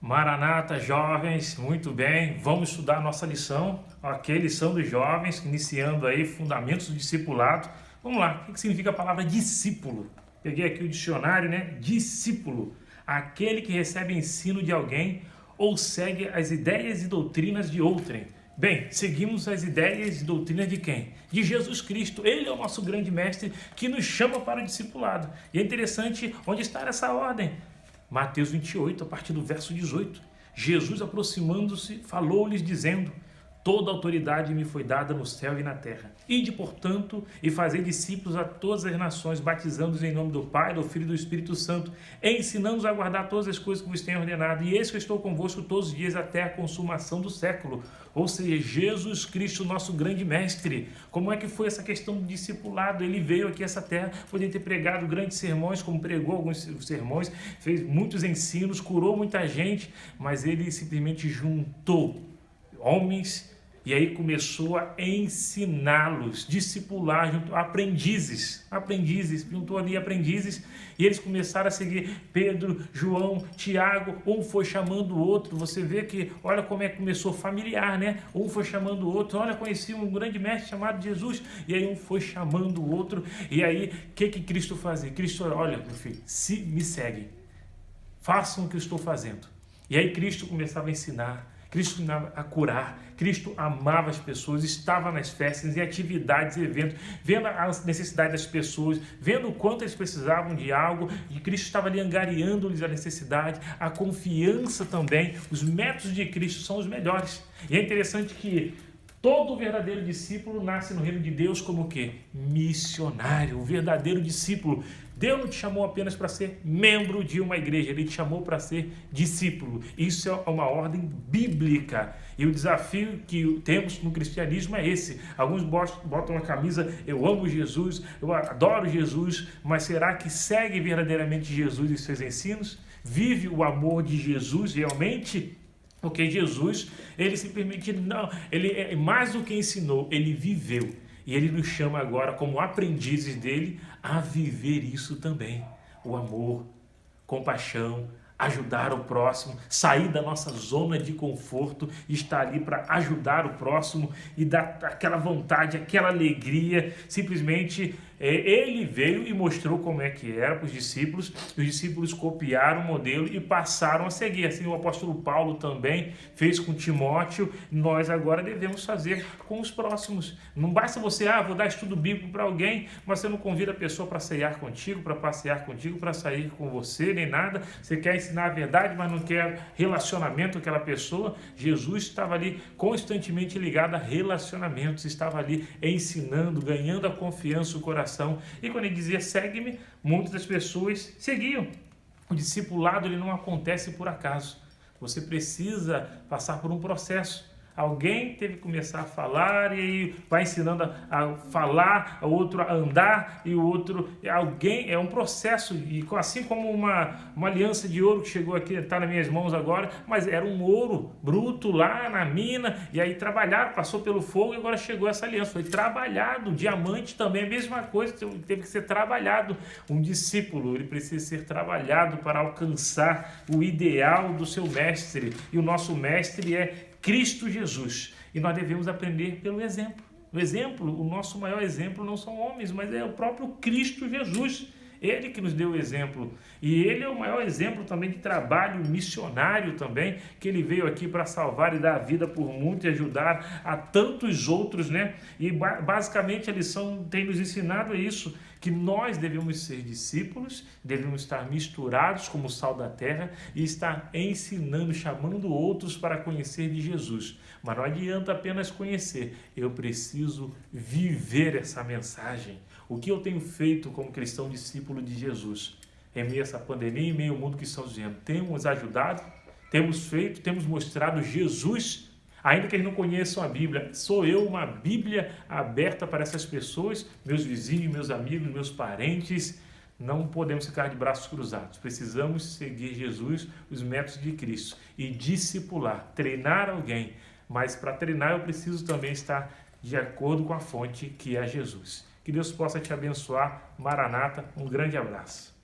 Maranata, jovens, muito bem, vamos estudar a nossa lição, ok? Lição dos jovens, iniciando aí fundamentos do discipulado. Vamos lá, o que significa a palavra discípulo? Peguei aqui o dicionário, né? Discípulo, aquele que recebe ensino de alguém ou segue as ideias e doutrinas de outrem. Bem, seguimos as ideias e doutrinas de quem? De Jesus Cristo. Ele é o nosso grande mestre que nos chama para o discipulado. E é interessante onde está essa ordem. Mateus 28, a partir do verso 18. Jesus, aproximando-se, falou-lhes dizendo: toda autoridade me foi dada no céu e na terra. Ide, portanto, e fazei discípulos a todas as nações, batizando-os em nome do Pai, do Filho e do Espírito Santo, ensinando-os a guardar todas as coisas que vos tenho ordenado. E eis que eu estou convosco todos os dias até a consumação do século. Ou seja, Jesus Cristo, nosso grande mestre. Como é que foi essa questão do discipulado? Ele veio aqui a essa terra, poderia ter pregado grandes sermões, como pregou alguns sermões, fez muitos ensinos, curou muita gente, mas ele simplesmente juntou homens e aí começou a ensiná-los, discipular, junto aprendizes, juntou ali aprendizes, e eles começaram a seguir Pedro, João, Tiago, um foi chamando o outro. Você vê que, olha como é que começou familiar, né? Um foi chamando o outro, olha, conheci um grande mestre chamado Jesus, e aí um foi chamando o outro, e aí o que Cristo fazia? Cristo, olha, meu filho, se me seguem, façam o que eu estou fazendo. E aí Cristo começava a ensinar, Cristo ensinava a curar, Cristo amava as pessoas, estava nas festas, em atividades, eventos, vendo as necessidades das pessoas, vendo o quanto eles precisavam de algo, e Cristo estava ali angariando-lhes a necessidade, a confiança também. Os métodos de Cristo são os melhores. E é interessante que todo verdadeiro discípulo nasce no reino de Deus como o quê? Missionário, o verdadeiro discípulo. Deus não te chamou apenas para ser membro de uma igreja, Ele te chamou para ser discípulo. Isso é uma ordem bíblica. E o desafio que temos no cristianismo é esse. Alguns botam a camisa, eu amo Jesus, eu adoro Jesus, mas será que segue verdadeiramente Jesus e seus ensinos? Vive o amor de Jesus realmente? Porque Jesus, ele simplesmente não, ele é mais do que ensinou, ele viveu. E ele nos chama agora, como aprendizes dele, a viver isso também. O amor, compaixão, ajudar o próximo, sair da nossa zona de conforto, estar ali para ajudar o próximo e dar aquela vontade, aquela alegria. Simplesmente ele veio e mostrou como é que era para os discípulos copiaram o modelo e passaram a seguir. Assim o apóstolo Paulo também fez com Timóteo, nós agora devemos fazer com os próximos. Não basta você, vou dar estudo bíblico para alguém, mas você não convida a pessoa para ceiar contigo, para passear contigo, para sair com você, nem nada. Você quer ensinar a verdade, mas não quer relacionamento com aquela pessoa. Jesus estava ali constantemente ligado a relacionamentos, estava ali ensinando, ganhando a confiança do coração. E quando ele dizia segue-me, muitas das pessoas seguiam. O discipulado ele não acontece por acaso. Você precisa passar por um processo. Alguém teve que começar a falar e aí vai ensinando a falar, o outro a andar e o outro... Alguém, é um processo, e assim como uma aliança de ouro que chegou aqui, está nas minhas mãos agora, mas era um ouro bruto lá na mina, e aí trabalharam, passou pelo fogo e agora chegou essa aliança. Foi trabalhado, diamante também, a mesma coisa, teve que ser trabalhado. Um discípulo, ele precisa ser trabalhado para alcançar o ideal do seu mestre, e o nosso mestre é Cristo Jesus, e nós devemos aprender pelo exemplo. O exemplo, o nosso maior exemplo não são homens, mas é o próprio Cristo Jesus. Ele que nos deu o exemplo, e ele é o maior exemplo também de trabalho missionário também, que ele veio aqui para salvar e dar a vida por muitos e ajudar a tantos outros, né? E basicamente a lição tem nos ensinado isso, que nós devemos ser discípulos, devemos estar misturados como o sal da terra e estar ensinando, chamando outros para conhecer de Jesus. Mas não adianta apenas conhecer, eu preciso viver essa mensagem. O que eu tenho feito como cristão discípulo de Jesus? Em meio a essa pandemia, em meio ao mundo que estamos vivendo, temos ajudado, temos feito, temos mostrado Jesus, ainda que eles não conheçam a Bíblia. Sou eu uma Bíblia aberta para essas pessoas, meus vizinhos, meus amigos, meus parentes. Não podemos ficar de braços cruzados. Precisamos seguir Jesus, os métodos de Cristo e discipular, treinar alguém. Mas para treinar eu preciso também estar de acordo com a fonte que é Jesus. Que Deus possa te abençoar. Maranata, um grande abraço.